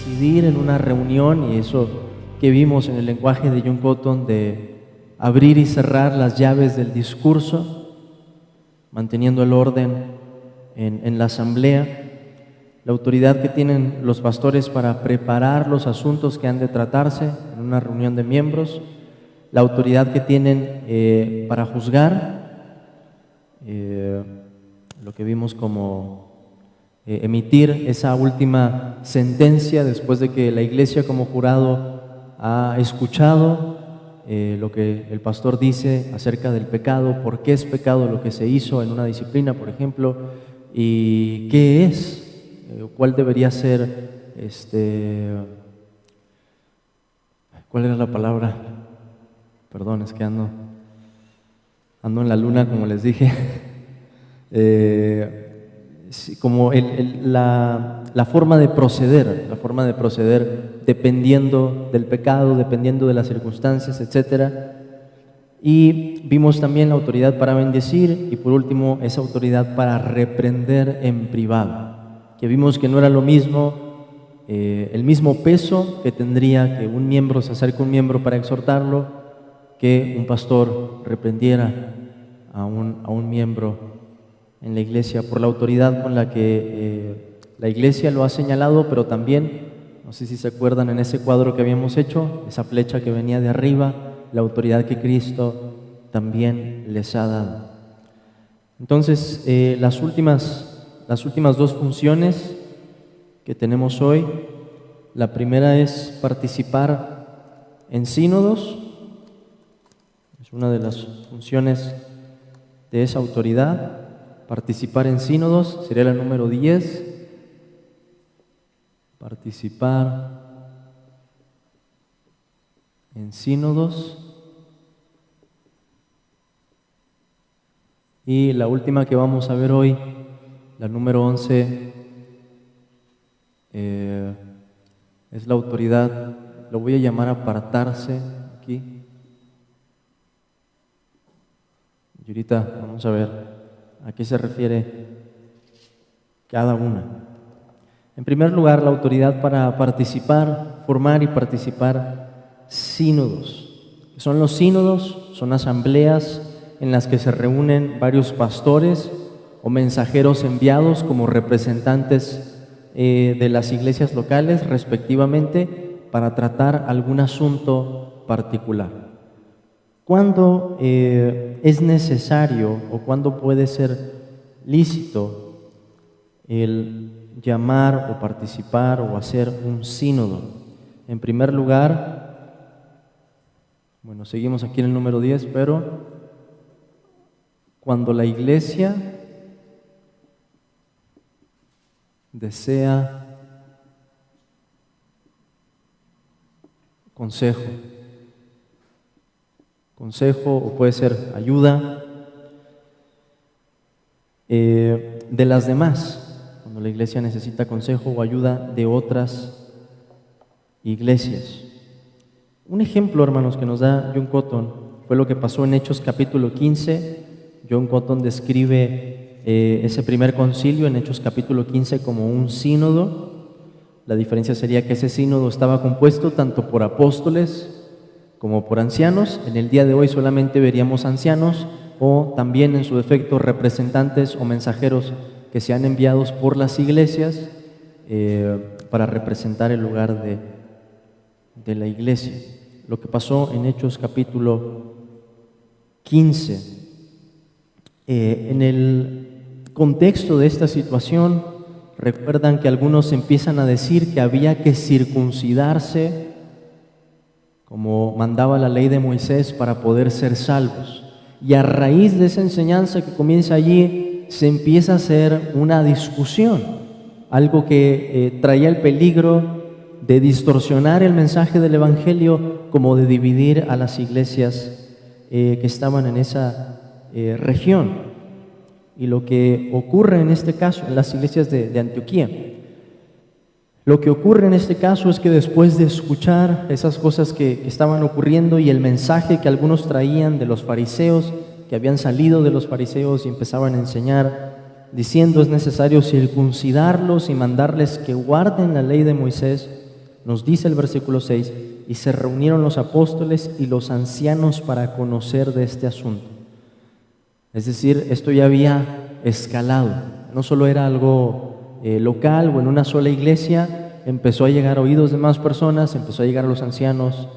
decidir en una reunión, y eso que vimos en el lenguaje de John Cotton, de abrir y cerrar las llaves del discurso, manteniendo el orden en la asamblea, la autoridad que tienen los pastores para preparar los asuntos que han de tratarse en una reunión de miembros, la autoridad que tienen para juzgar, lo que vimos como emitir esa última sentencia después de que la iglesia como jurado ha escuchado lo que el pastor dice acerca del pecado, por qué es pecado lo que se hizo en una disciplina, por ejemplo, y qué es, cuál debería ser, ¿cuál era la palabra? Perdón, es que ando en la luna, como les dije. Como la forma de proceder dependiendo del pecado, dependiendo de las circunstancias, etcétera. Y vimos también la autoridad para bendecir y por último esa autoridad para reprender en privado, que vimos que no era lo mismo, el mismo peso que tendría que un miembro se acerque a un miembro para exhortarlo, que un pastor reprendiera a un miembro en la iglesia, por la autoridad con la que la iglesia lo ha señalado, pero también, no sé si se acuerdan en ese cuadro que habíamos hecho, esa flecha que venía de arriba, la autoridad que Cristo también les ha dado. Entonces, las últimas dos funciones que tenemos hoy, la primera es participar en sínodos, es una de las funciones de esa autoridad. Participar en sínodos sería la número 10. Participar en sínodos. Y la última que vamos a ver hoy, la número 11, es la autoridad, lo voy a llamar apartarse aquí. Y ahorita vamos a ver ¿a qué se refiere cada una? En primer lugar, la autoridad para participar, formar y participar sínodos. Son los sínodos, son asambleas en las que se reúnen varios pastores o mensajeros enviados como representantes de las iglesias locales, respectivamente, para tratar algún asunto particular. ¿Cuándo es necesario o cuándo puede ser lícito el llamar o participar o hacer un sínodo? En primer lugar, bueno, seguimos aquí en el número 10, pero cuando la iglesia desea consejo o puede ser ayuda de las demás, cuando la iglesia necesita consejo o ayuda de otras iglesias. Un ejemplo, hermanos, que nos da John Cotton fue lo que pasó en Hechos capítulo 15. John Cotton describe ese primer concilio en Hechos capítulo 15 como un sínodo. La diferencia sería que ese sínodo estaba compuesto tanto por apóstoles como por ancianos. En el día de hoy solamente veríamos ancianos o también en su defecto representantes o mensajeros que sean enviados por las iglesias para representar el lugar de la iglesia. Lo que pasó en Hechos capítulo 15. En el contexto de esta situación, recuerdan que algunos empiezan a decir que había que circuncidarse como mandaba la ley de Moisés para poder ser salvos. Y a raíz de esa enseñanza que comienza allí, se empieza a hacer una discusión, algo que traía el peligro de distorsionar el mensaje del Evangelio, como de dividir a las iglesias que estaban en esa región. Y lo que ocurre en este caso, en las iglesias de Antioquía, lo que ocurre en este caso es que después de escuchar esas cosas que estaban ocurriendo y el mensaje que algunos traían de los fariseos, que habían salido de los fariseos y empezaban a enseñar, diciendo es necesario circuncidarlos y mandarles que guarden la ley de Moisés, Nos dice el versículo 6, y se reunieron los apóstoles y los ancianos para conocer de este asunto. Es decir, esto ya había escalado, no solo era algo local o en una sola iglesia, empezó a llegar a oídos de más personas, empezó a llegar a los ancianos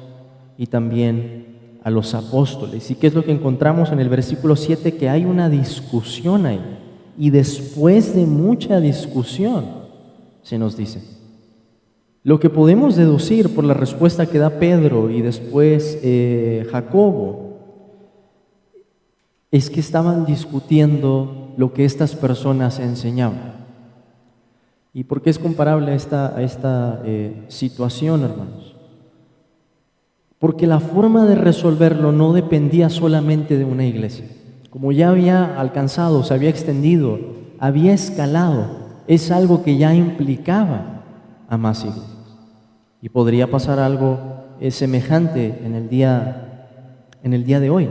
y también a los apóstoles. ¿Y qué es lo que encontramos en el versículo 7? Que hay una discusión ahí, y después de mucha discusión, se nos dice. Lo que podemos deducir por la respuesta que da Pedro y después Jacobo es que estaban discutiendo lo que estas personas enseñaban. ¿Y por qué es comparable a esta situación, hermanos? Porque la forma de resolverlo no dependía solamente de una iglesia. Como ya había alcanzado, se había extendido, había escalado, es algo que ya implicaba a más iglesias. Y podría pasar algo semejante en el día de hoy,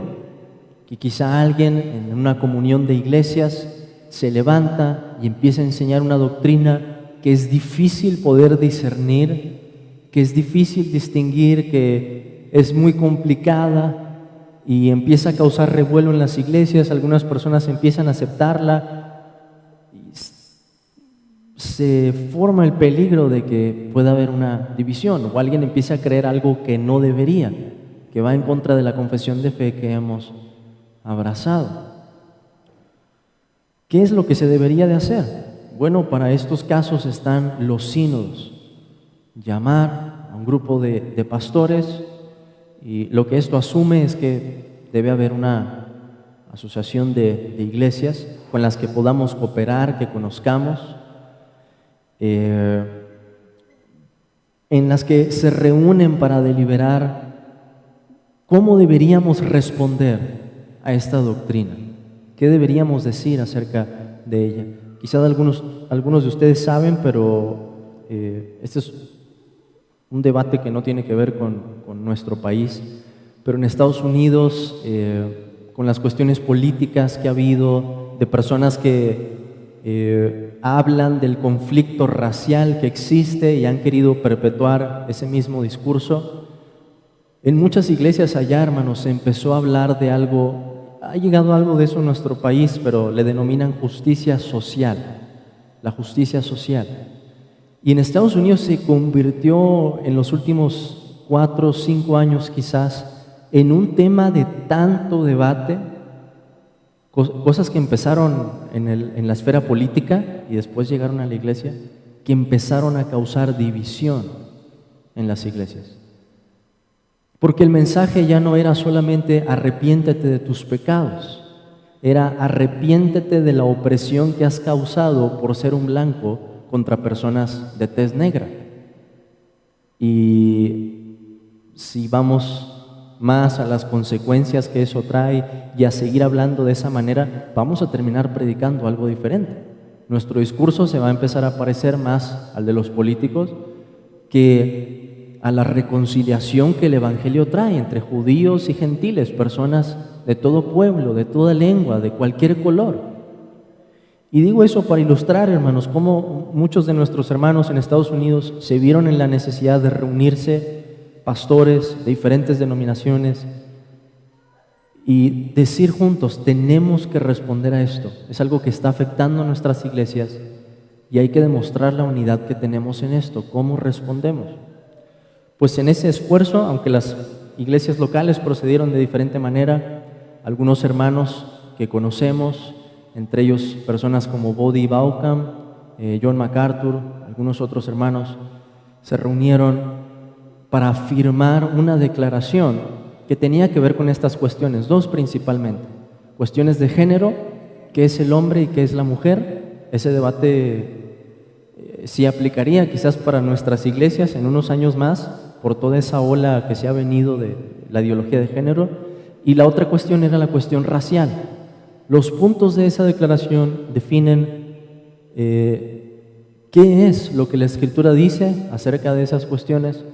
que quizá alguien en una comunión de iglesias se levanta y empieza a enseñar una doctrina que es difícil poder discernir, que es difícil distinguir, que es muy complicada y empieza a causar revuelo en las iglesias. Algunas personas empiezan a aceptarla. Se forma el peligro de que pueda haber una división o alguien empiece a creer algo que no debería, que va en contra de la confesión de fe que hemos abrazado. ¿Qué es lo que se debería de hacer? Bueno, para estos casos están los sínodos. Llamar a un grupo de pastores, y lo que esto asume es que debe haber una asociación de iglesias con las que podamos cooperar, que conozcamos, en las que se reúnen para deliberar cómo deberíamos responder a esta doctrina, qué deberíamos decir acerca de ella. Quizá algunos de ustedes saben, pero este es un debate que no tiene que ver con nuestro país, pero en Estados Unidos, con las cuestiones políticas que ha habido, de personas que hablan del conflicto racial que existe y han querido perpetuar ese mismo discurso. En muchas iglesias allá, hermanos, se empezó a hablar de algo, ha llegado algo de eso en nuestro país, pero le denominan justicia social, la justicia social. Y en Estados Unidos se convirtió en los últimos 4 o 5 años quizás en un tema de tanto debate, cosas que empezaron en la esfera política y después llegaron a la iglesia, que empezaron a causar división en las iglesias. Porque el mensaje ya no era solamente arrepiéntete de tus pecados, era arrepiéntete de la opresión que has causado por ser un blanco contra personas de tez negra. Y si vamos más a las consecuencias que eso trae y a seguir hablando de esa manera, vamos a terminar predicando algo diferente. Nuestro discurso se va a empezar a parecer más al de los políticos que a la reconciliación que el Evangelio trae entre judíos y gentiles, personas de todo pueblo, de toda lengua, de cualquier color. Y digo eso para ilustrar, hermanos, cómo muchos de nuestros hermanos en Estados Unidos se vieron en la necesidad de reunirse, pastores de diferentes denominaciones, y decir juntos, tenemos que responder a esto. Es algo que está afectando a nuestras iglesias y hay que demostrar la unidad que tenemos en esto. ¿Cómo respondemos? Pues en ese esfuerzo, aunque las iglesias locales procedieron de diferente manera, algunos hermanos que conocemos, entre ellos personas como Bodhi Baucham, John MacArthur, algunos otros hermanos, se reunieron para firmar una declaración que tenía que ver con estas cuestiones, 2 principalmente. Cuestiones de género, qué es el hombre y qué es la mujer. Ese debate sí aplicaría quizás para nuestras iglesias en unos años más, por toda esa ola que se ha venido de la ideología de género. Y la otra cuestión era la cuestión racial. Los puntos de esa declaración definen qué es lo que la Escritura dice acerca de esas cuestiones,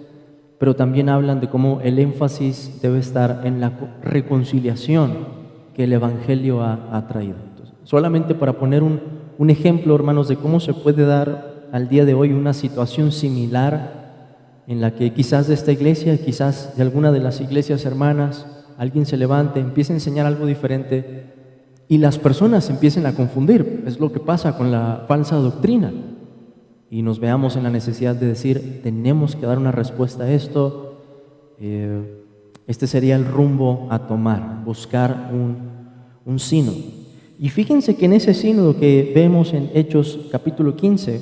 pero también hablan de cómo el énfasis debe estar en la reconciliación que el Evangelio ha traído. Entonces, solamente para poner un ejemplo, hermanos, de cómo se puede dar al día de hoy una situación similar en la que quizás de esta iglesia, quizás de alguna de las iglesias hermanas, alguien se levante, empiece a enseñar algo diferente y las personas se empiecen a confundir. Es lo que pasa con la falsa doctrina. Y nos veamos en la necesidad de decir, tenemos que dar una respuesta a esto. Este sería el rumbo a tomar, buscar un sínodo. Y fíjense que en ese sínodo que vemos en Hechos capítulo 15,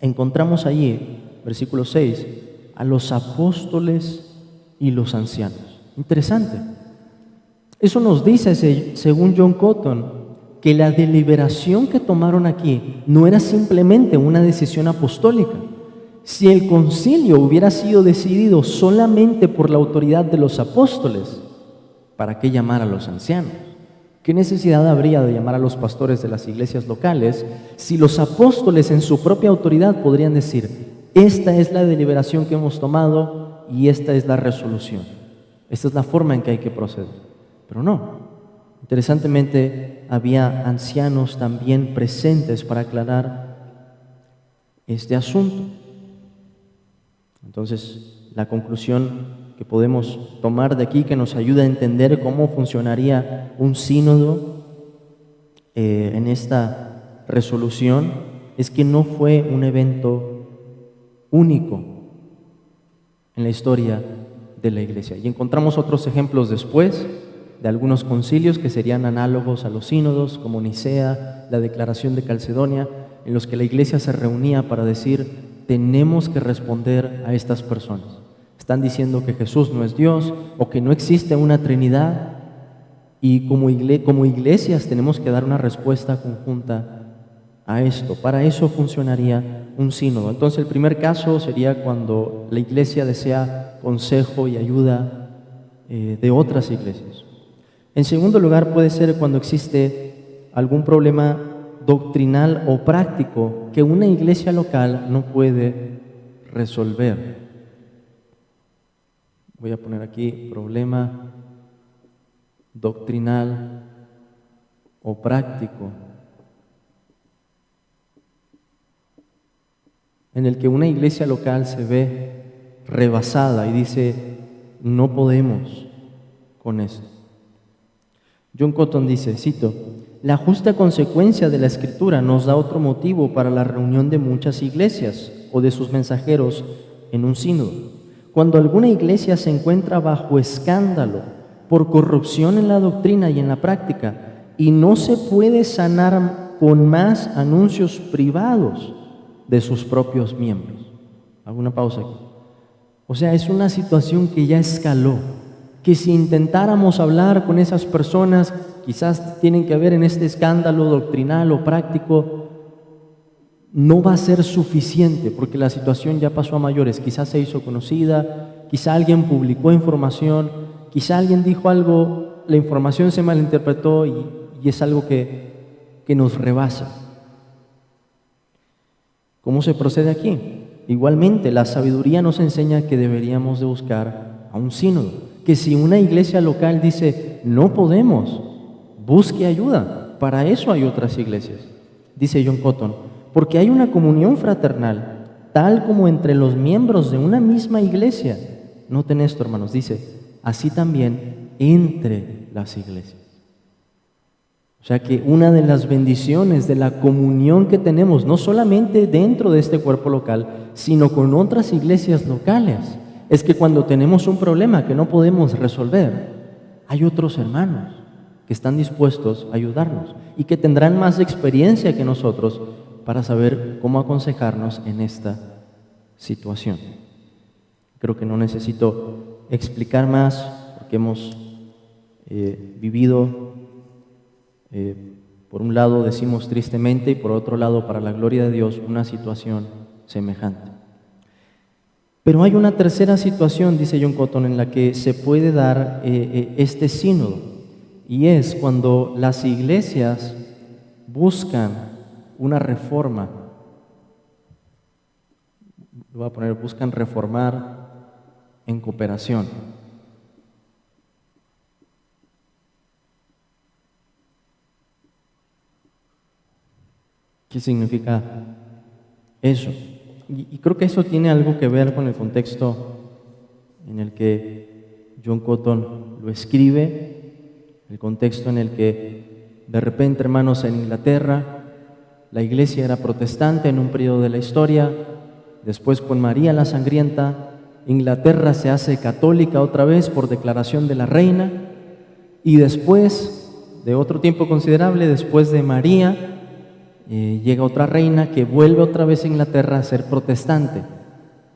encontramos allí, versículo 6, a los apóstoles y los ancianos. Interesante. Eso nos dice, según John Cotton, que la deliberación que tomaron aquí no era simplemente una decisión apostólica. Si el concilio hubiera sido decidido solamente por la autoridad de los apóstoles, ¿para qué llamar a los ancianos? ¿Qué necesidad habría de llamar a los pastores de las iglesias locales si los apóstoles en su propia autoridad podrían decir, esta es la deliberación que hemos tomado y esta es la resolución? Esta es la forma en que hay que proceder. Pero no. Interesantemente, había ancianos también presentes para aclarar este asunto. Entonces, la conclusión que podemos tomar de aquí, que nos ayuda a entender cómo funcionaría un sínodo en esta resolución, es que no fue un evento único en la historia de la iglesia. Y encontramos otros ejemplos después de algunos concilios que serían análogos a los sínodos, como Nicea, la Declaración de Calcedonia, en los que la iglesia se reunía para decir, tenemos que responder a estas personas. Están diciendo que Jesús no es Dios o que no existe una Trinidad, y como iglesias tenemos que dar una respuesta conjunta a esto. Para eso funcionaría un sínodo. Entonces, el primer caso sería cuando la iglesia desea consejo y ayuda de otras iglesias. En segundo lugar, puede ser cuando existe algún problema doctrinal o práctico que una iglesia local no puede resolver. Voy a poner aquí problema doctrinal o práctico en el que una iglesia local se ve rebasada y dice, no podemos con esto. John Cotton dice, cito, la justa consecuencia de la Escritura nos da otro motivo para la reunión de muchas iglesias o de sus mensajeros en un sínodo. Cuando alguna iglesia se encuentra bajo escándalo por corrupción en la doctrina y en la práctica y no se puede sanar con más anuncios privados de sus propios miembros. Hago una pausa aquí. O sea, es una situación que ya escaló, que si intentáramos hablar con esas personas, quizás tienen que ver en este escándalo doctrinal o práctico, no va a ser suficiente porque la situación ya pasó a mayores. Quizás se hizo conocida, quizá alguien publicó información, quizá alguien dijo algo, la información se malinterpretó y es algo que nos rebasa. ¿Cómo se procede aquí? Igualmente, la sabiduría nos enseña que deberíamos de buscar a un sínodo. Que si una iglesia local dice, no podemos, busque ayuda. Para eso hay otras iglesias. Dice John Cotton, porque hay una comunión fraternal, tal como entre los miembros de una misma iglesia. Noten esto, hermanos, dice, así también entre las iglesias. O sea que una de las bendiciones de la comunión que tenemos, no solamente dentro de este cuerpo local, sino con otras iglesias locales, es que cuando tenemos un problema que no podemos resolver, hay otros hermanos que están dispuestos a ayudarnos y que tendrán más experiencia que nosotros para saber cómo aconsejarnos en esta situación. Creo que no necesito explicar más porque hemos vivido, por un lado decimos tristemente y por otro lado para la gloria de Dios, una situación semejante. Pero hay una tercera situación, dice John Cotton, en la que se puede dar este sínodo, y es cuando las iglesias buscan una reforma. Lo voy a poner, buscan reformar en cooperación. ¿Qué significa eso? Y creo que eso tiene algo que ver con el contexto en el que John Cotton lo escribe, el contexto en el que de repente, hermanos, en Inglaterra, la iglesia era protestante en un periodo de la historia, después con María la Sangrienta, Inglaterra se hace católica otra vez por declaración de la reina, y después de otro tiempo considerable, después de María, llega otra reina que vuelve otra vez a Inglaterra a ser protestante.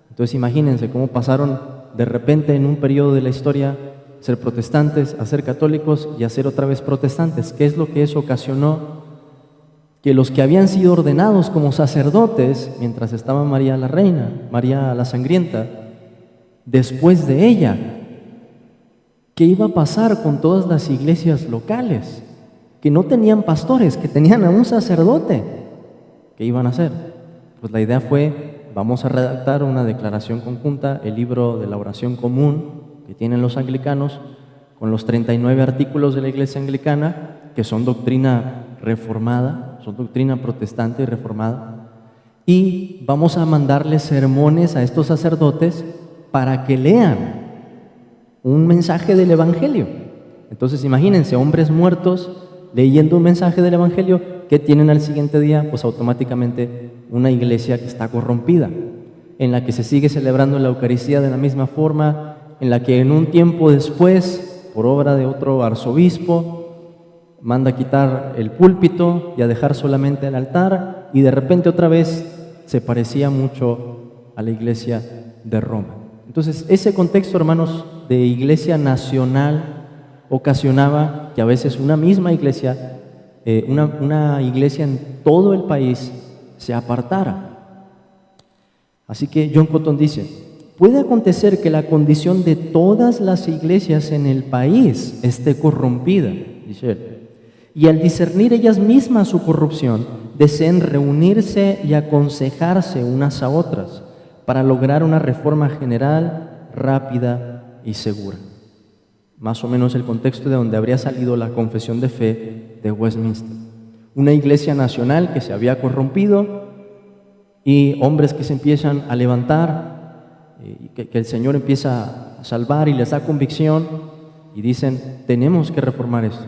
Entonces imagínense cómo pasaron de repente en un periodo de la historia ser protestantes, a ser católicos y a ser otra vez protestantes. ¿Qué es lo que eso ocasionó? Que los que habían sido ordenados como sacerdotes mientras estaba María la reina, María la Sangrienta, después de ella, ¿qué iba a pasar con todas las iglesias locales que no tenían pastores, que tenían a un sacerdote? ¿Qué iban a hacer? Pues la idea fue, vamos a redactar una declaración conjunta, el libro de la oración común que tienen los anglicanos, con los 39 artículos de la iglesia anglicana, que son doctrina reformada, son doctrina protestante y reformada, y vamos a mandarles sermones a estos sacerdotes para que lean un mensaje del Evangelio. Entonces imagínense, hombres muertos leyendo un mensaje del Evangelio, ¿qué tienen al siguiente día? Pues automáticamente una iglesia que está corrompida, en la que se sigue celebrando la Eucaristía de la misma forma, en la que en un tiempo después, por obra de otro arzobispo, manda a quitar el púlpito y a dejar solamente el altar, y de repente otra vez se parecía mucho a la iglesia de Roma. Entonces, ese contexto, hermanos, de iglesia nacional ocasionaba que a veces una misma iglesia, una iglesia en todo el país se apartara. Así que John Cotton dice, puede acontecer que la condición de todas las iglesias en el país esté corrompida, dice él, y al discernir ellas mismas su corrupción, deseen reunirse y aconsejarse unas a otras para lograr una reforma general, rápida y segura. Más o menos el contexto de donde habría salido la confesión de fe de Westminster. Una iglesia nacional que se había corrompido y hombres que se empiezan a levantar, que el Señor empieza a salvar y les da convicción y dicen, tenemos que reformar esto,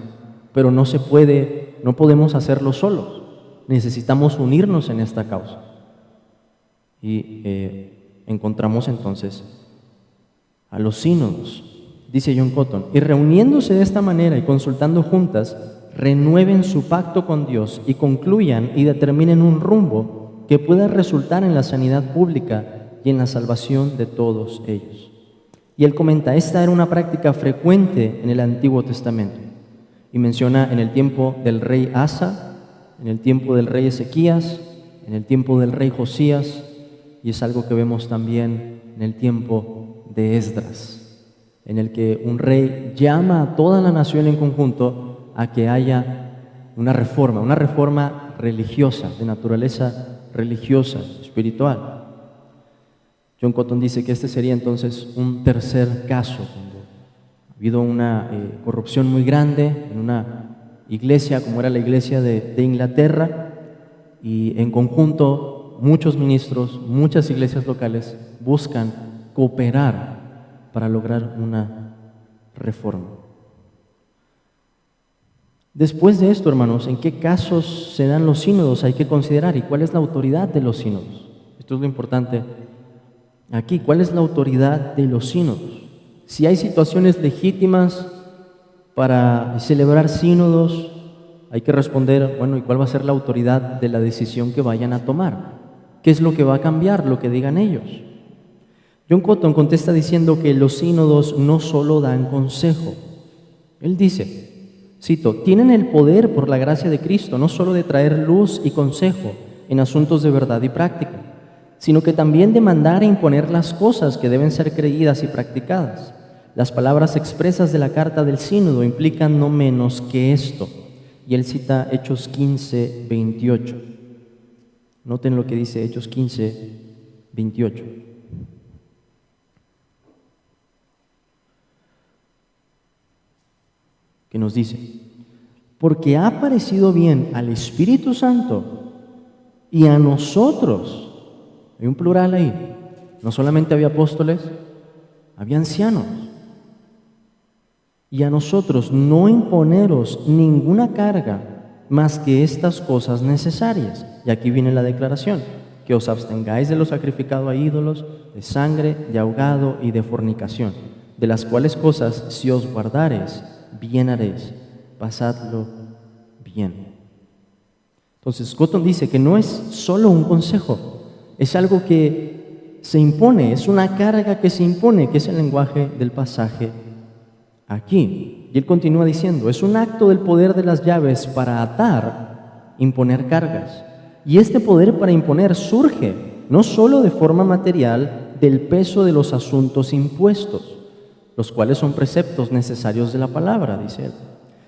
pero no se puede, no podemos hacerlo solos, necesitamos unirnos en esta causa. Y encontramos entonces a los sínodos. Dice John Cotton, y reuniéndose de esta manera y consultando juntas, renueven su pacto con Dios y concluyan y determinen un rumbo que pueda resultar en la sanidad pública y en la salvación de todos ellos. Y él comenta, esta era una práctica frecuente en el Antiguo Testamento. Y menciona en el tiempo del rey Asa, en el tiempo del rey Ezequías, en el tiempo del rey Josías, y es algo que vemos también en el tiempo de Esdras, en el que un rey llama a toda la nación en conjunto a que haya una reforma religiosa, de naturaleza religiosa, espiritual. John Cotton dice que este sería entonces un tercer caso, cuando ha habido una corrupción muy grande en una iglesia como era la iglesia de Inglaterra, y en conjunto muchos ministros, muchas iglesias locales buscan cooperar para lograr una reforma. Después de esto, hermanos, ¿en qué casos se dan los sínodos? Hay que considerar, ¿y cuál es la autoridad de los sínodos? Esto es lo importante aquí, ¿cuál es la autoridad de los sínodos? Si hay situaciones legítimas para celebrar sínodos, hay que responder, bueno, ¿y cuál va a ser la autoridad de la decisión que vayan a tomar? ¿Qué es lo que va a cambiar? Lo que digan ellos. John Cotton contesta diciendo que los sínodos no solo dan consejo. Él dice, cito, tienen el poder por la gracia de Cristo, no solo de traer luz y consejo en asuntos de verdad y práctica, sino que también de mandar e imponer las cosas que deben ser creídas y practicadas. Las palabras expresas de la carta del sínodo implican no menos que esto. Y él cita Hechos 15, 28. Noten lo que dice Hechos 15, 28. Que nos dice, porque ha parecido bien al Espíritu Santo y a nosotros Hay un plural ahí. No solamente había apóstoles, había ancianos. Y a nosotros no imponeros ninguna carga más que estas cosas necesarias. Y aquí viene la declaración: que os abstengáis de lo sacrificado a ídolos, de sangre, de ahogado y de fornicación, de las cuales cosas, si os guardareis, bien haréis. Pasadlo bien. Entonces, Cotton dice que no es solo un consejo, es algo que se impone, es una carga que se impone, que es el lenguaje del pasaje aquí. Y él continúa diciendo: es un acto del poder de las llaves para atar, imponer cargas. Y este poder para imponer surge no solo de forma material del peso de los asuntos impuestos, los cuales son preceptos necesarios de la palabra, dice él,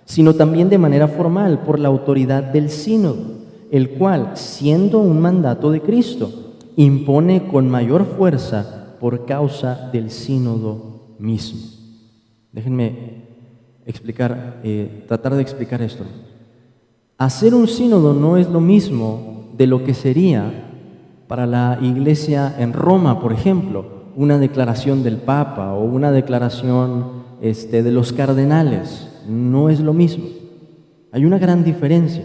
sino también de manera formal por la autoridad del sínodo, el cual, siendo un mandato de Cristo, impone con mayor fuerza por causa del sínodo mismo. Déjenme tratar de explicar esto. Hacer un sínodo no es lo mismo de lo que sería para la iglesia en Roma, por ejemplo, una declaración del Papa o una declaración de los cardenales. No es lo mismo. Hay una gran diferencia.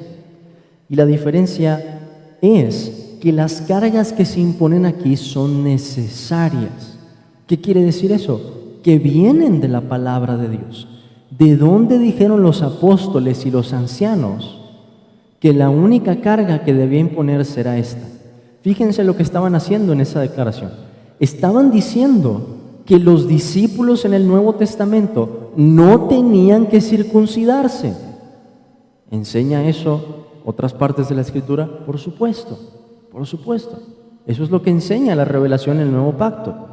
Y la diferencia es que las cargas que se imponen aquí son necesarias. ¿Qué quiere decir eso? Que vienen de la palabra de Dios. ¿De dónde dijeron los apóstoles y los ancianos que la única carga que debía imponerse era esta? Fíjense lo que estaban haciendo en esa declaración. Estaban diciendo que los discípulos en el Nuevo Testamento no tenían que circuncidarse. ¿Enseña eso otras partes de la Escritura? Por supuesto, por supuesto. Eso es lo que enseña la revelación en el Nuevo Pacto.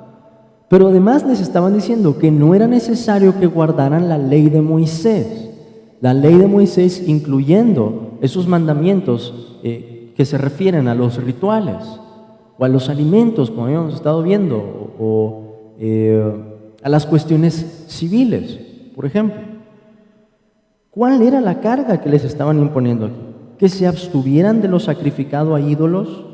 Pero además les estaban diciendo que no era necesario que guardaran la ley de Moisés. La ley de Moisés incluyendo esos mandamientos que se refieren a los rituales o a los alimentos, como habíamos estado viendo, o a las cuestiones civiles, por ejemplo. ¿Cuál era la carga que les estaban imponiendo aquí? Que se abstuvieran de lo sacrificado a ídolos,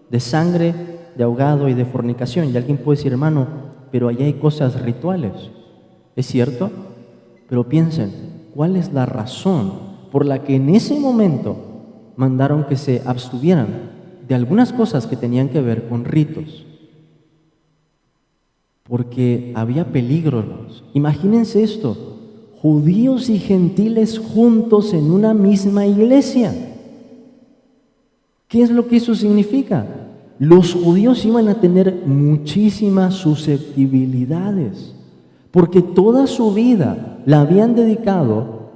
de sangre, de ahogado y de fornicación. Y alguien puede decir: hermano, pero allá hay cosas rituales. ¿Es cierto? Pero piensen, ¿cuál es la razón por la que en ese momento mandaron que se abstuvieran de algunas cosas que tenían que ver con ritos? Porque había peligro, hermanos. Imagínense esto: judíos y gentiles juntos en una misma iglesia. ¿Qué es lo que eso significa? Los judíos iban a tener muchísimas susceptibilidades, porque toda su vida la habían dedicado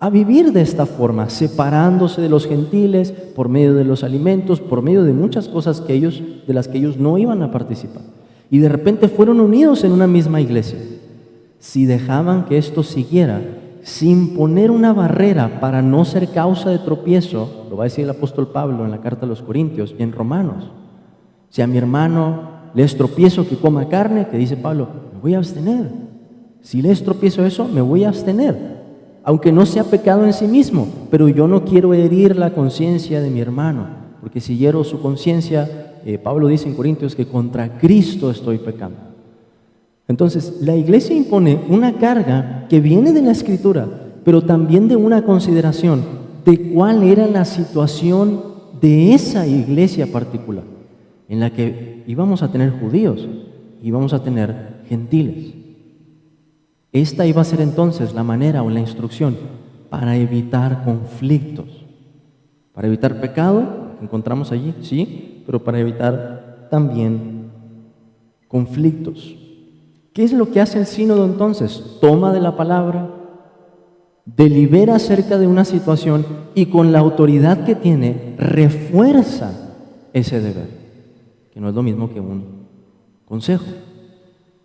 a vivir de esta forma, separándose de los gentiles por medio de los alimentos, por medio de muchas cosas de las que ellos no iban a participar. Y de repente fueron unidos en una misma iglesia. Si dejaban que esto siguiera sin poner una barrera para no ser causa de tropiezo, lo va a decir el apóstol Pablo en la carta a los Corintios y en Romanos: si a mi hermano le es tropiezo que coma carne, que dice Pablo, me voy a abstener. Si le es tropiezo eso, me voy a abstener, aunque no sea pecado en sí mismo, pero yo no quiero herir la conciencia de mi hermano, porque si hiero su conciencia, Pablo dice en Corintios que contra Cristo estoy pecando. Entonces, la iglesia impone una carga que viene de la Escritura, pero también de una consideración de cuál era la situación de esa iglesia particular, en la que íbamos a tener judíos, íbamos a tener gentiles. Esta iba a ser entonces la manera o la instrucción para evitar conflictos, para evitar pecado, que encontramos allí, sí, pero para evitar también conflictos. ¿Qué es lo que hace el sínodo entonces? Toma de la palabra, delibera acerca de una situación y con la autoridad que tiene refuerza ese deber, que no es lo mismo que un consejo.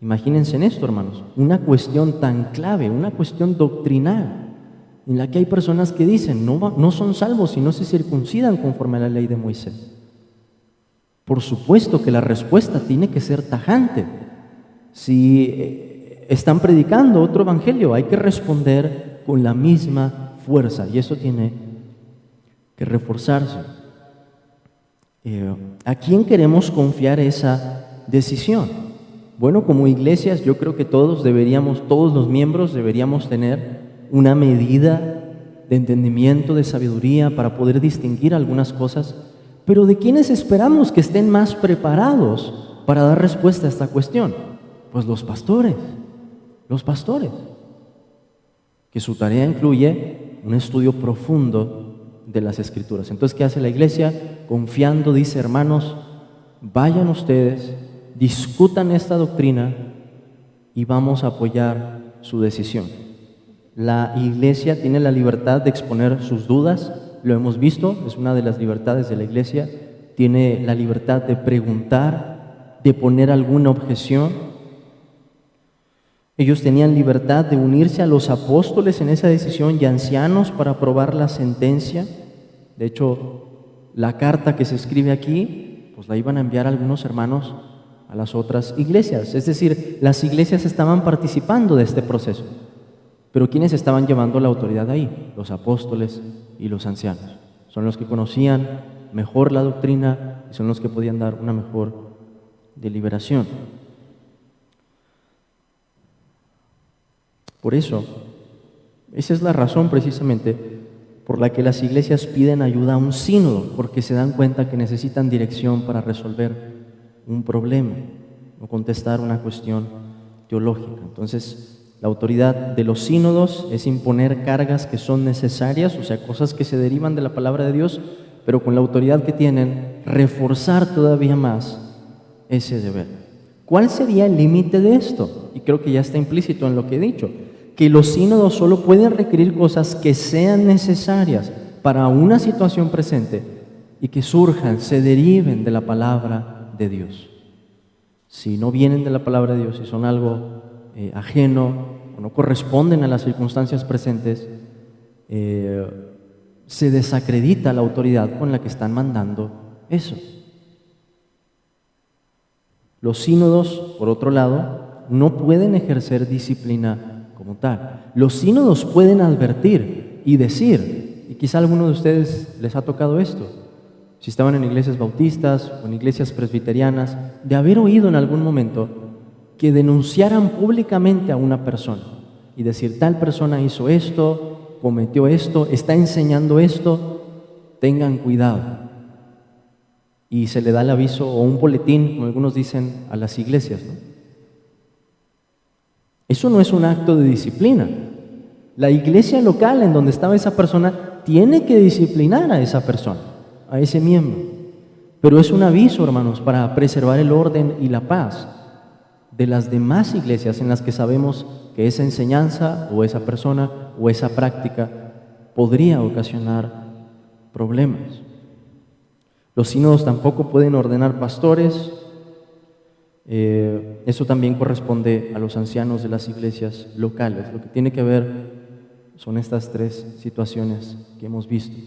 Imagínense en esto, hermanos, una cuestión tan clave, una cuestión doctrinal, en la que hay personas que dicen no son salvos si no se circuncidan conforme a la ley de Moisés. Por supuesto que la respuesta tiene que ser tajante. Si están predicando otro evangelio, hay que responder con la misma fuerza, y eso tiene que reforzarse. ¿A quién queremos confiar esa decisión? Bueno, como iglesias, yo creo que todos los miembros deberíamos tener una medida de entendimiento, de sabiduría para poder distinguir algunas cosas, pero ¿de quiénes esperamos que estén más preparados para dar respuesta a esta cuestión? Pues los pastores, que su tarea incluye un estudio profundo de las Escrituras. Entonces, ¿qué hace la iglesia? Confiando, dice: hermanos, vayan ustedes, discutan esta doctrina y vamos a apoyar su decisión. La iglesia tiene la libertad de exponer sus dudas, lo hemos visto, es una de las libertades de la iglesia. Tiene la libertad de preguntar, de poner alguna objeción. Ellos tenían libertad de unirse a los apóstoles en esa decisión y ancianos para aprobar la sentencia. De hecho, la carta que se escribe aquí, pues la iban a enviar algunos hermanos a las otras iglesias. Es decir, las iglesias estaban participando de este proceso. Pero ¿quiénes estaban llevando la autoridad ahí? Los apóstoles y los ancianos. Son los que conocían mejor la doctrina y son los que podían dar una mejor deliberación. Por eso, esa es la razón precisamente por la que las iglesias piden ayuda a un sínodo, porque se dan cuenta que necesitan dirección para resolver un problema o contestar una cuestión teológica. Entonces, la autoridad de los sínodos es imponer cargas que son necesarias, o sea, cosas que se derivan de la palabra de Dios, pero con la autoridad que tienen, reforzar todavía más ese deber. ¿Cuál sería el límite de esto? Y creo que ya está implícito en lo que he dicho, que los sínodos solo pueden requerir cosas que sean necesarias para una situación presente y que surjan, se deriven de la palabra de Dios. Si no vienen de la palabra de Dios, si son algo ajeno o no corresponden a las circunstancias presentes, se desacredita la autoridad con la que están mandando eso. Los sínodos, por otro lado, no pueden ejercer disciplina como tal. Los sínodos pueden advertir y decir, y quizá a alguno de ustedes les ha tocado esto, si estaban en iglesias bautistas o en iglesias presbiterianas, de haber oído en algún momento que denunciaran públicamente a una persona y decir: tal persona hizo esto, cometió esto, está enseñando esto, tengan cuidado. Y se le da el aviso o un boletín, como algunos dicen, a las iglesias, ¿no? Eso no es un acto de disciplina. La iglesia local en donde estaba esa persona tiene que disciplinar a esa persona, a ese miembro. Pero es un aviso, hermanos, para preservar el orden y la paz de las demás iglesias en las que sabemos que esa enseñanza o esa persona o esa práctica podría ocasionar problemas. Los sínodos tampoco pueden ordenar pastores. Eso también corresponde a los ancianos de las iglesias locales. Lo que tiene que ver son estas tres situaciones que hemos visto.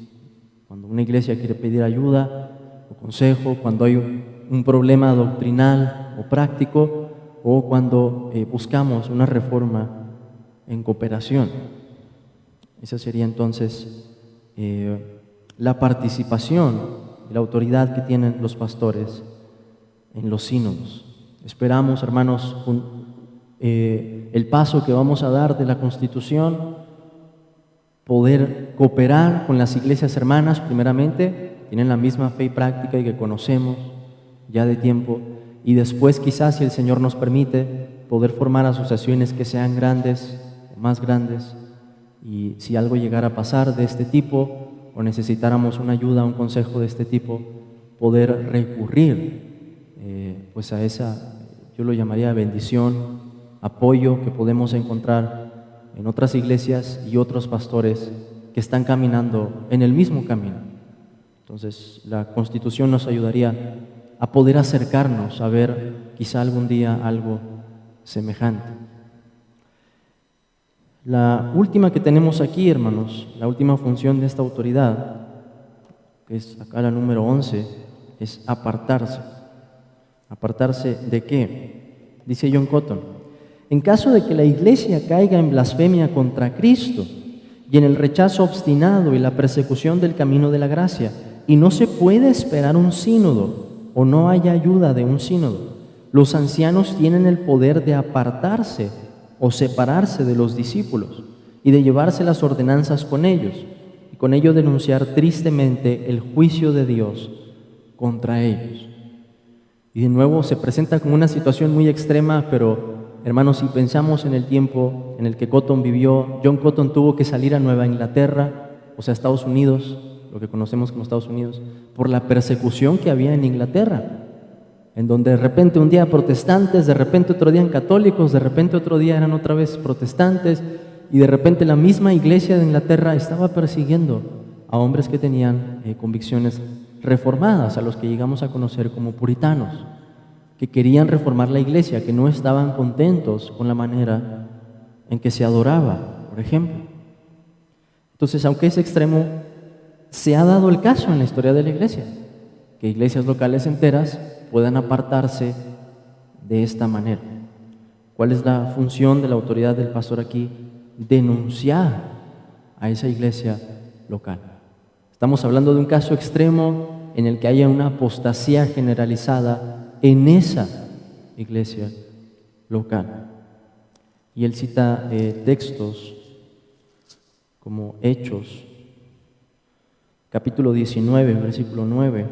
Cuando una iglesia quiere pedir ayuda o consejo, cuando hay un problema doctrinal o práctico, o cuando buscamos una reforma en cooperación. Esa sería entonces la participación y la autoridad que tienen los pastores en los sínodos. Esperamos, hermanos, el paso que vamos a dar de la Constitución, poder cooperar con las iglesias hermanas, primeramente, tienen la misma fe y práctica y que conocemos ya de tiempo, y después quizás, si el Señor nos permite, poder formar asociaciones que sean grandes o más grandes, y si algo llegara a pasar de este tipo o necesitáramos una ayuda, un consejo de este tipo, poder recurrir pues a esa, yo lo llamaría bendición, apoyo que podemos encontrar en otras iglesias y otros pastores que están caminando en el mismo camino. Entonces, la Constitución nos ayudaría a poder acercarnos a ver quizá algún día algo semejante. La última que tenemos aquí, hermanos, la última función de esta autoridad, que es acá la número 11, es apartarse. ¿Apartarse de qué? Dice John Cotton: en caso de que la iglesia caiga en blasfemia contra Cristo y en el rechazo obstinado y la persecución del camino de la gracia, y no se puede esperar un sínodo o no hay ayuda de un sínodo. Los ancianos tienen el poder de apartarse o separarse de los discípulos y de llevarse las ordenanzas con ellos y con ello denunciar tristemente el juicio de Dios contra ellos. Y de nuevo se presenta como una situación muy extrema, pero hermanos, si pensamos en el tiempo en el que Cotton vivió, John Cotton tuvo que salir a Nueva Inglaterra, o sea, Estados Unidos, lo que conocemos como Estados Unidos, por la persecución que había en Inglaterra, en donde de repente un día protestantes, de repente otro día católicos, de repente otro día eran otra vez protestantes, y de repente la misma iglesia de Inglaterra estaba persiguiendo a hombres que tenían convicciones reformadas, a los que llegamos a conocer como puritanos, que querían reformar la iglesia, que no estaban contentos con la manera en que se adoraba, por ejemplo. Entonces, aunque es extremo, se ha dado el caso en la historia de la iglesia, que iglesias locales enteras puedan apartarse de esta manera. ¿Cuál es la función de la autoridad del pastor aquí? Denunciar a esa iglesia local. Estamos hablando de un caso extremo en el que haya una apostasía generalizada en esa iglesia local. Y él cita textos como Hechos, capítulo 19, versículo 9.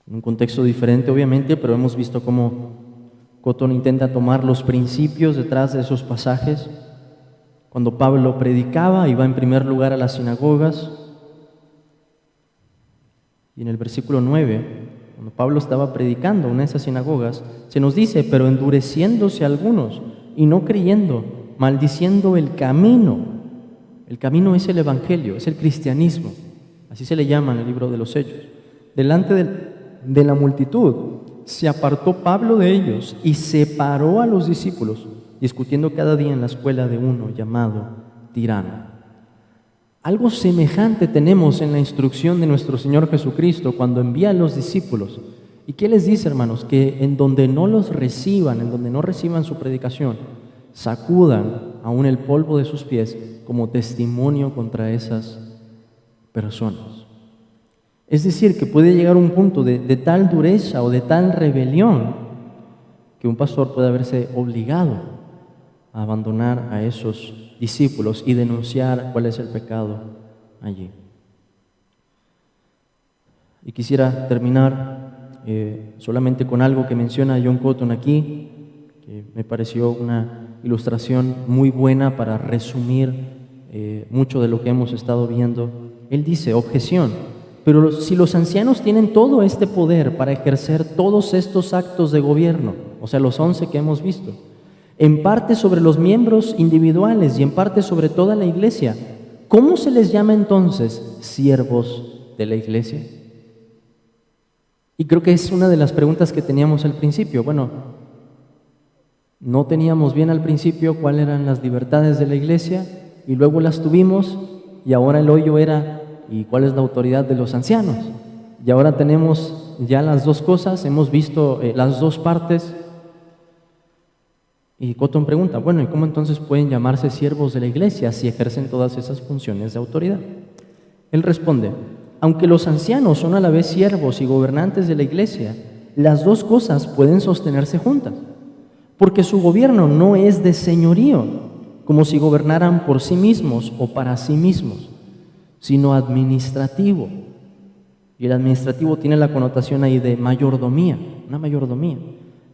En un contexto diferente, obviamente, pero hemos visto cómo Cotton intenta tomar los principios detrás de esos pasajes. Cuando Pablo predicaba, iba en primer lugar a las sinagogas. Y en el versículo 9, cuando Pablo estaba predicando en esas sinagogas, se nos dice, pero endureciéndose algunos y no creyendo, maldiciendo el camino. El camino es el evangelio, es el cristianismo. Así se le llama en el libro de los Hechos. Delante de la multitud se apartó Pablo de ellos y separó a los discípulos, discutiendo cada día en la escuela de uno llamado Tirano. Algo semejante tenemos en la instrucción de nuestro Señor Jesucristo cuando envía a los discípulos. ¿Y qué les dice, hermanos? Que en donde no los reciban, en donde no reciban su predicación, sacudan aún el polvo de sus pies como testimonio contra esas personas. Es decir, que puede llegar un punto de tal dureza o de tal rebelión que un pastor puede verse obligado a abandonar a esos discípulos y denunciar cuál es el pecado allí. Y quisiera terminar solamente con algo que menciona John Cotton aquí, que me pareció una ilustración muy buena para resumir mucho de lo que hemos estado viendo. Él dice, objeción. Pero si los ancianos tienen todo este poder para ejercer todos estos actos de gobierno, o sea, los 11 que hemos visto, en parte sobre los miembros individuales y en parte sobre toda la iglesia, ¿cómo se les llama entonces siervos de la iglesia? Y creo que es una de las preguntas que teníamos al principio. Bueno, no teníamos bien al principio cuáles eran las libertades de la iglesia y luego las tuvimos y ahora el hoyo era ¿y cuál es la autoridad de los ancianos? Y ahora tenemos ya las dos cosas, hemos visto las dos partes. Y Cotton pregunta, bueno, ¿y cómo entonces pueden llamarse siervos de la iglesia si ejercen todas esas funciones de autoridad? Él responde, aunque los ancianos son a la vez siervos y gobernantes de la iglesia, las dos cosas pueden sostenerse juntas, porque su gobierno no es de señorío, como si gobernaran por sí mismos o para sí mismos, sino administrativo. Y el administrativo tiene la connotación ahí de mayordomía, una mayordomía,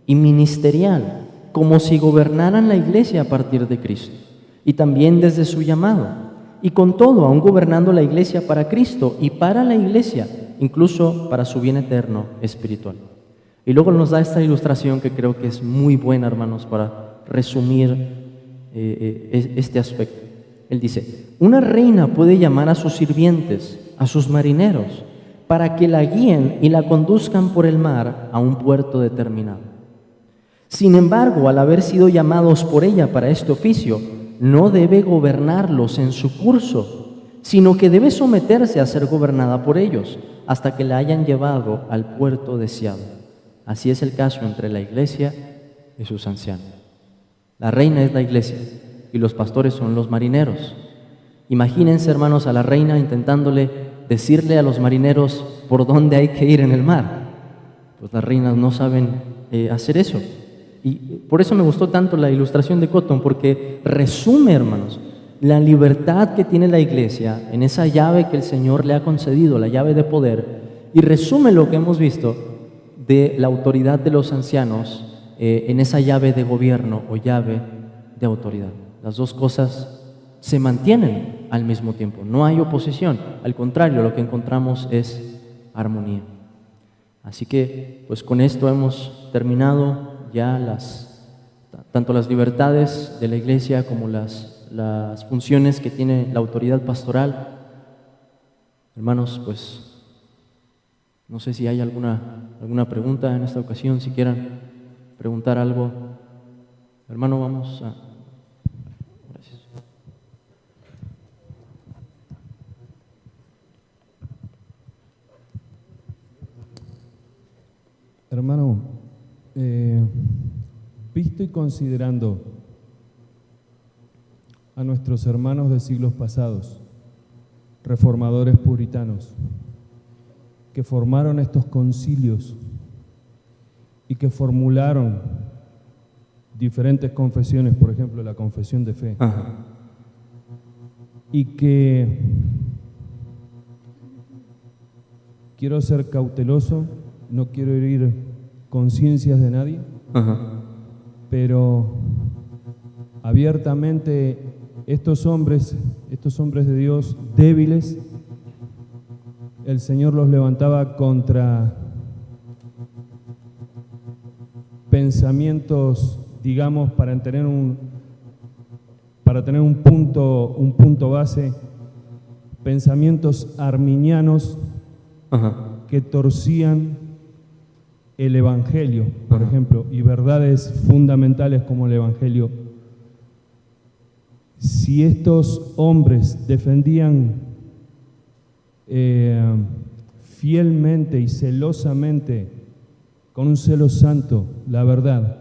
y ministerial, como si gobernaran la iglesia a partir de Cristo, y también desde su llamado, y con todo, aún gobernando la iglesia para Cristo y para la iglesia, incluso para su bien eterno espiritual. Y luego nos da esta ilustración que creo que es muy buena, hermanos, para resumir este aspecto. Él dice, una reina puede llamar a sus sirvientes, a sus marineros, para que la guíen y la conduzcan por el mar a un puerto determinado. Sin embargo, al haber sido llamados por ella para este oficio, no debe gobernarlos en su curso, sino que debe someterse a ser gobernada por ellos, hasta que la hayan llevado al puerto deseado. Así es el caso entre la iglesia y sus ancianos. La reina es la iglesia y los pastores son los marineros. Imagínense, hermanos, a la reina intentándole decirle a los marineros por dónde hay que ir en el mar. Pues las reinas no saben hacer eso. Y por eso me gustó tanto la ilustración de Cotton, porque resume, hermanos, la libertad que tiene la iglesia en esa llave que el Señor le ha concedido, la llave de poder, y resume lo que hemos visto de la autoridad de los ancianos en esa llave de gobierno o llave de autoridad. Las dos cosas se mantienen al mismo tiempo, no hay oposición, al contrario, lo que encontramos es armonía. Así que, pues con esto hemos terminado ya tanto las libertades de la iglesia como las funciones que tiene la autoridad pastoral. Hermanos, pues no sé si hay alguna pregunta en esta ocasión, si quieran preguntar algo. Hermano, vamos a... Gracias. Hermano, visto y considerando a nuestros hermanos de siglos pasados, reformadores puritanos, que formaron estos concilios y que formularon diferentes confesiones, por ejemplo, la confesión de fe, y que quiero ser cauteloso, no quiero herir conciencias de nadie, pero abiertamente estos hombres de Dios débiles, el Señor los levantaba contra pensamientos, digamos, para tener un punto base, pensamientos arminianos que torcían el Evangelio, por ejemplo, y verdades fundamentales como el Evangelio. Si estos hombres defendían fielmente y celosamente, con un celo santo, la verdad,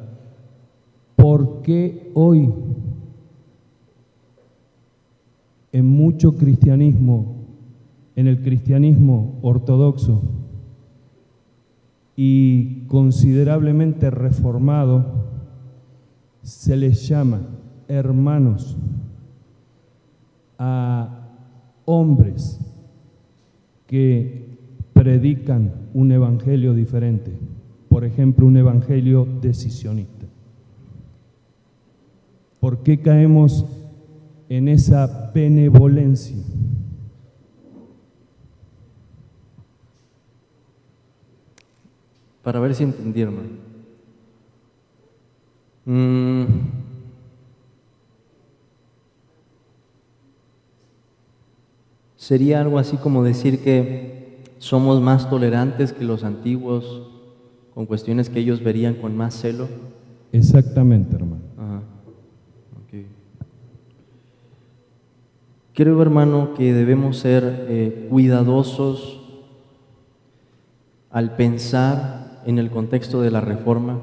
¿por qué hoy en mucho cristianismo, en el cristianismo ortodoxo y considerablemente reformado, se les llama hermanos a hombres que predican un evangelio diferente? Por ejemplo, un evangelio decisionista. ¿Por qué caemos en esa benevolencia? Para ver si entendí, hermano. Sería algo así como decir que somos más tolerantes que los antiguos con cuestiones que ellos verían con más celo. Exactamente, hermano. Okay. Creo, hermano, que debemos ser cuidadosos al pensar en el contexto de la Reforma,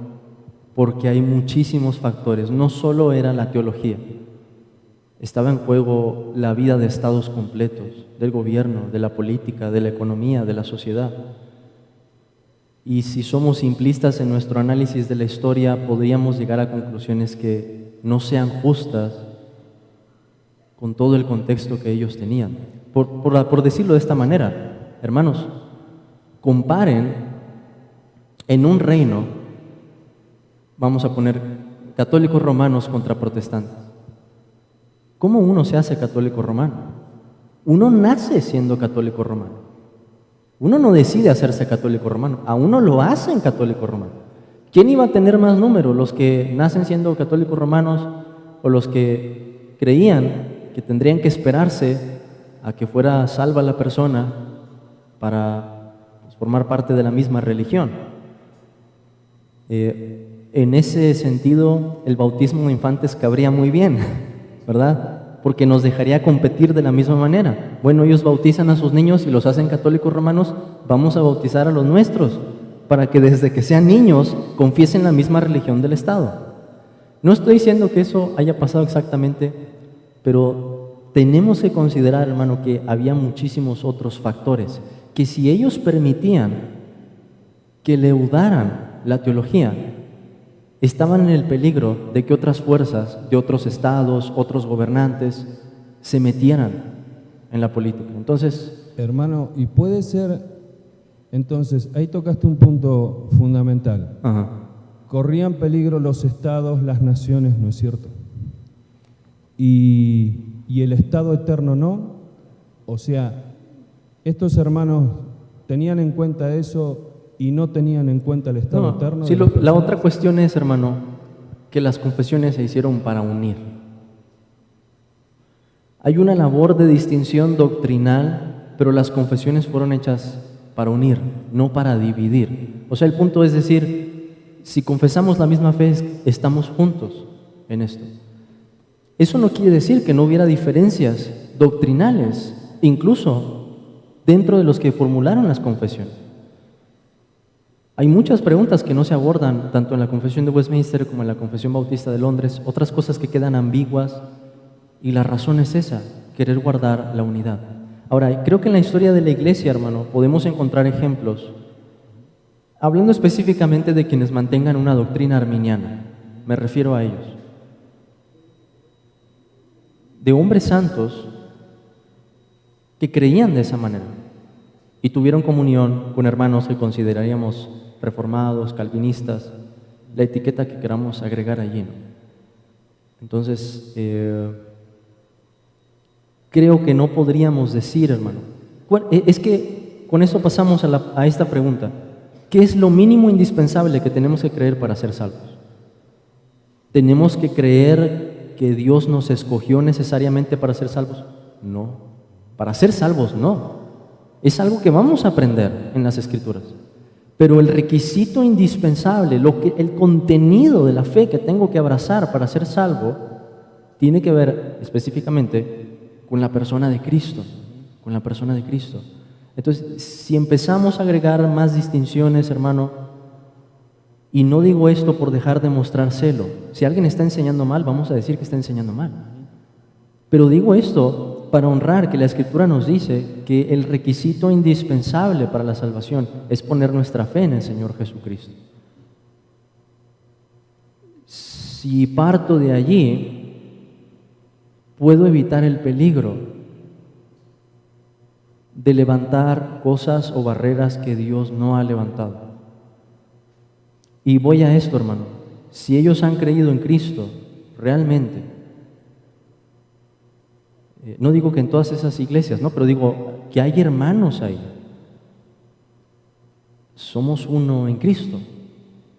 porque hay muchísimos factores. No solo era la teología, estaba en juego la vida de estados completos, del gobierno, de la política, de la economía, de la sociedad. Y si somos simplistas en nuestro análisis de la historia, podríamos llegar a conclusiones que no sean justas con todo el contexto que ellos tenían. Por decirlo de esta manera, hermanos, comparen en un reino, vamos a poner católicos romanos contra protestantes. ¿Cómo uno se hace católico romano? Uno nace siendo católico romano. Uno no decide hacerse católico romano, a uno lo hacen católico romano. ¿Quién iba a tener más número? ¿Los que nacen siendo católicos romanos o los que creían que tendrían que esperarse a que fuera salva la persona para formar parte de la misma religión? En ese sentido, el bautismo de infantes cabría muy bien, ¿verdad? Porque nos dejaría competir de la misma manera. Bueno, ellos bautizan a sus niños y los hacen católicos romanos, vamos a bautizar a los nuestros, para que desde que sean niños confiesen la misma religión del Estado. No estoy diciendo que eso haya pasado exactamente, pero tenemos que considerar, hermano, que había muchísimos otros factores, que si ellos permitían que leudaran la teología, estaban en el peligro de que otras fuerzas de otros estados, otros gobernantes, se metieran en la política. Entonces, hermano, y puede ser, entonces, ahí tocaste un punto fundamental. ajá. Corrían peligro los estados, las naciones, ¿no es cierto? Y el estado eterno no. O sea, estos hermanos tenían en cuenta eso y no tenían en cuenta el estado eterno. Sí, la otra cuestión es, hermano, que las confesiones se hicieron para unir. Hay una labor de distinción doctrinal, pero las confesiones fueron hechas para unir, no para dividir. O sea, el punto es decir, si confesamos la misma fe, estamos juntos en esto. Eso no quiere decir que no hubiera diferencias doctrinales, incluso dentro de los que formularon las confesiones. Hay muchas preguntas que no se abordan tanto en la Confesión de Westminster como en la Confesión Bautista de Londres, otras cosas que quedan ambiguas, y la razón es esa, querer guardar la unidad. Ahora, creo que en la historia de la Iglesia, hermano, podemos encontrar ejemplos, hablando específicamente de quienes mantengan una doctrina arminiana, me refiero a ellos, de hombres santos que creían de esa manera y tuvieron comunión con hermanos que consideraríamos reformados, calvinistas, la etiqueta que queramos agregar allí, ¿no? Entonces, creo que no podríamos decir, hermano, es que con eso pasamos a esta pregunta: ¿qué es lo mínimo indispensable que tenemos que creer para ser salvos? ¿Tenemos que creer que Dios nos escogió necesariamente para ser salvos? No. Para ser salvos, no. Es algo que vamos a aprender en las Escrituras. Pero el requisito indispensable, el contenido de la fe que tengo que abrazar para ser salvo, tiene que ver específicamente con la persona de Cristo, con la persona de Cristo. Entonces, si empezamos a agregar más distinciones, hermano, y no digo esto por dejar de mostrar celo, si alguien está enseñando mal, vamos a decir que está enseñando mal. Pero digo esto para honrar que la Escritura nos dice que el requisito indispensable para la salvación es poner nuestra fe en el Señor Jesucristo. Si parto de allí, puedo evitar el peligro de levantar cosas o barreras que Dios no ha levantado. Y voy a esto, hermano. Si ellos han creído en Cristo realmente, no digo que en todas esas iglesias, no, pero digo que hay hermanos ahí. Somos uno en Cristo.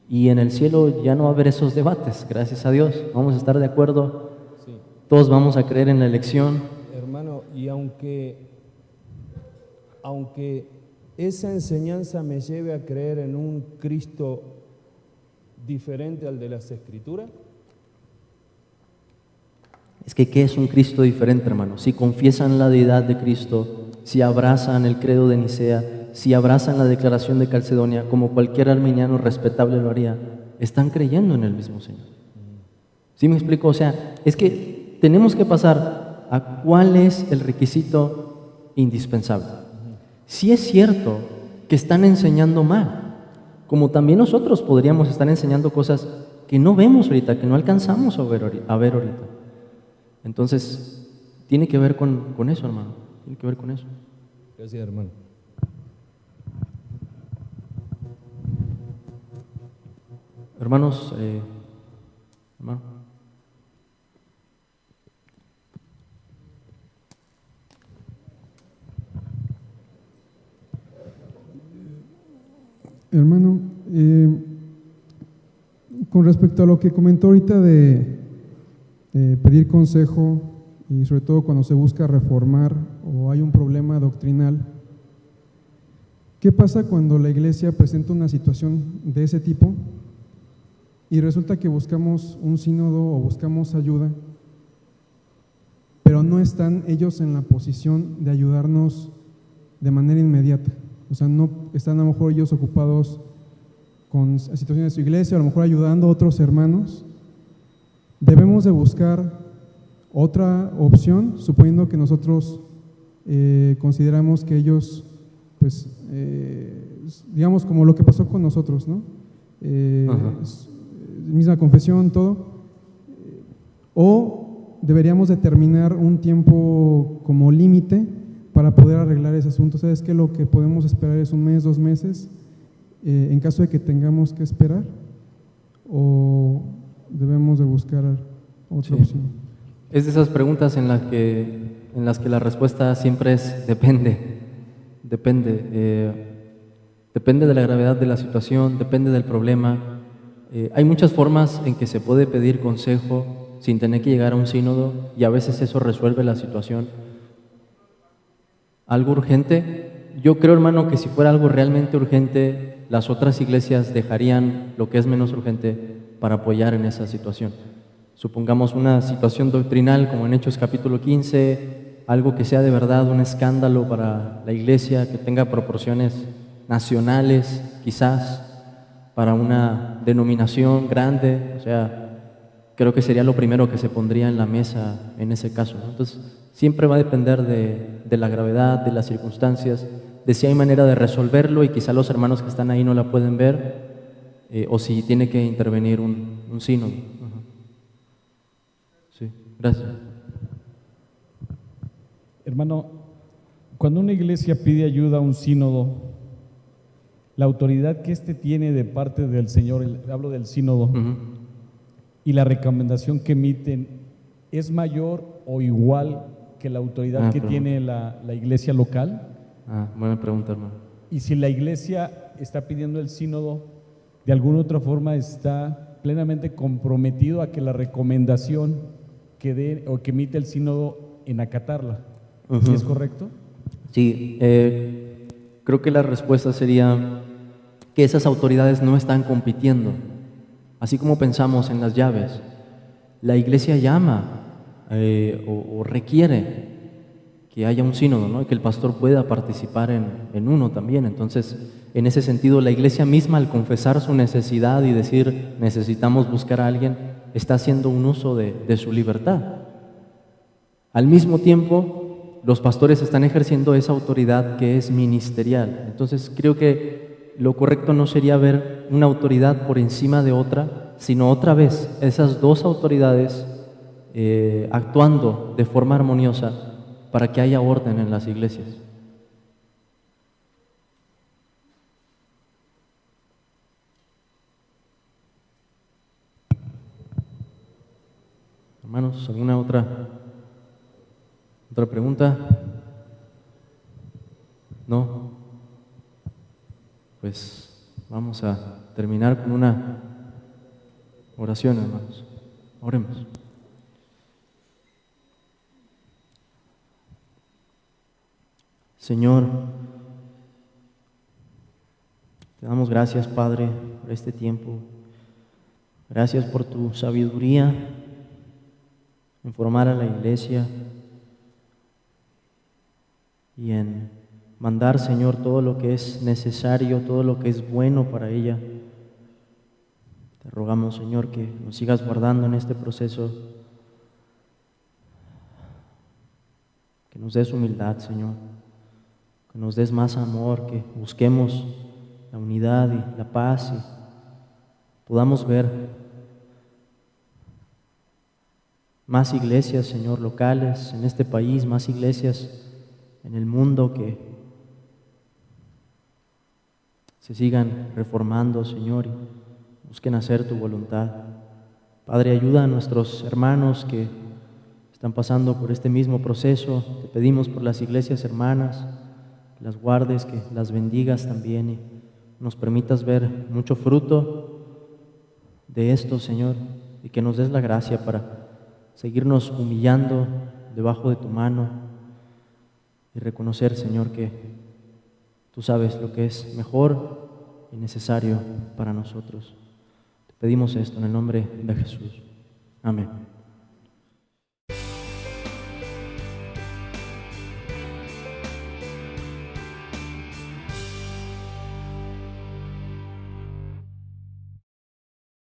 Y en el cielo ya no va a haber esos debates, gracias a Dios. Vamos a estar de acuerdo. Sí. Todos vamos a creer en la elección. Hermano, y aunque esa enseñanza me lleve a creer en un Cristo diferente al de las Escrituras, Es que ¿qué es un Cristo diferente, hermano? Si confiesan la deidad de Cristo, si abrazan el credo de Nicea, si abrazan la declaración de Calcedonia, como cualquier arminiano respetable lo haría, están creyendo en el mismo Señor. ¿Sí me explico? O sea, es que tenemos que pasar a cuál es el requisito indispensable. Si es cierto que están enseñando mal, como también nosotros podríamos estar enseñando cosas que no vemos ahorita, que no alcanzamos a ver ahorita. Entonces, tiene que ver con eso, hermano. Tiene que ver con eso. Gracias, hermano. Hermanos, hermano. Hermano, con respecto a lo que comentó ahorita de pedir consejo y sobre todo cuando se busca reformar o hay un problema doctrinal, ¿qué pasa cuando la iglesia presenta una situación de ese tipo y resulta que buscamos un sínodo o buscamos ayuda, pero no están ellos en la posición de ayudarnos de manera inmediata? O sea, no están a lo mejor ellos ocupados con situaciones de su iglesia, a lo mejor ayudando a otros hermanos. Debemos de buscar Otra opción, suponiendo que nosotros consideramos que ellos, pues, digamos como lo que pasó con nosotros, ¿no? Misma confesión, todo. O deberíamos determinar un tiempo como límite para poder arreglar ese asunto. ¿Sabes qué? Lo que podemos esperar es 1 mes, 2 meses, en caso de que tengamos que esperar, o debemos de buscar otra opción. Es de esas preguntas en las que la respuesta siempre es depende. Depende de la gravedad de la situación, depende del problema. Hay muchas formas en que se puede pedir consejo sin tener que llegar a un sínodo, y a veces eso resuelve la situación. Algo urgente, yo creo, hermano, que si fuera algo realmente urgente, las otras iglesias dejarían lo que es menos urgente para apoyar en esa situación. Supongamos una situación doctrinal como en Hechos capítulo 15, algo que sea de verdad un escándalo para la iglesia, que tenga proporciones nacionales, quizás para una denominación grande. O sea, creo que sería lo primero que se pondría en la mesa en ese caso, ¿no? Entonces, siempre va a depender de la gravedad, de las circunstancias, de si hay manera de resolverlo y quizá los hermanos que están ahí no la pueden ver, o si tiene que intervenir un sínodo. Sí, gracias. Hermano, cuando una iglesia pide ayuda a un sínodo, la autoridad que éste tiene de parte del Señor, hablo del sínodo, y la recomendación que emiten, ¿es mayor o igual que la autoridad que tiene la iglesia local? Buena pregunta, hermano. Y si la iglesia está pidiendo el sínodo, de alguna otra forma está plenamente comprometido a que la recomendación que dé o que emite el sínodo en acatarla. ¿Sí es correcto? Sí, creo que la respuesta sería que esas autoridades no están compitiendo. Así como pensamos en las llaves, la iglesia llama o requiere que haya un sínodo, ¿no? Y que el pastor pueda participar en uno también. Entonces, en ese sentido, la iglesia misma, al confesar su necesidad y decir necesitamos buscar a alguien, está haciendo un uso de su libertad. Al mismo tiempo, los pastores están ejerciendo esa autoridad que es ministerial. Entonces, creo que lo correcto no sería ver una autoridad por encima de otra, sino otra vez esas dos autoridades actuando de forma armoniosa para que haya orden en las iglesias. Hermanos, ¿alguna otra pregunta? ¿No? Pues vamos a terminar con una oración, hermanos. Oremos. Señor, te damos gracias, Padre, por este tiempo. Gracias por tu sabiduría en formar a la iglesia y en mandar, Señor, todo lo que es necesario, todo lo que es bueno para ella. Te rogamos, Señor, que nos sigas guardando en este proceso, que nos des humildad, Señor, que nos des más amor, que busquemos la unidad y la paz y podamos ver más iglesias, Señor, locales en este país, más iglesias en el mundo que se sigan reformando, Señor, y busquen hacer tu voluntad. Padre, ayuda a nuestros hermanos que están pasando por este mismo proceso. Te pedimos por las iglesias hermanas, que las guardes, que las bendigas también y nos permitas ver mucho fruto de esto, Señor, y que nos des la gracia para seguirnos humillando debajo de tu mano y reconocer, Señor, que tú sabes lo que es mejor y necesario para nosotros. Te pedimos esto en el nombre de Jesús. Amén.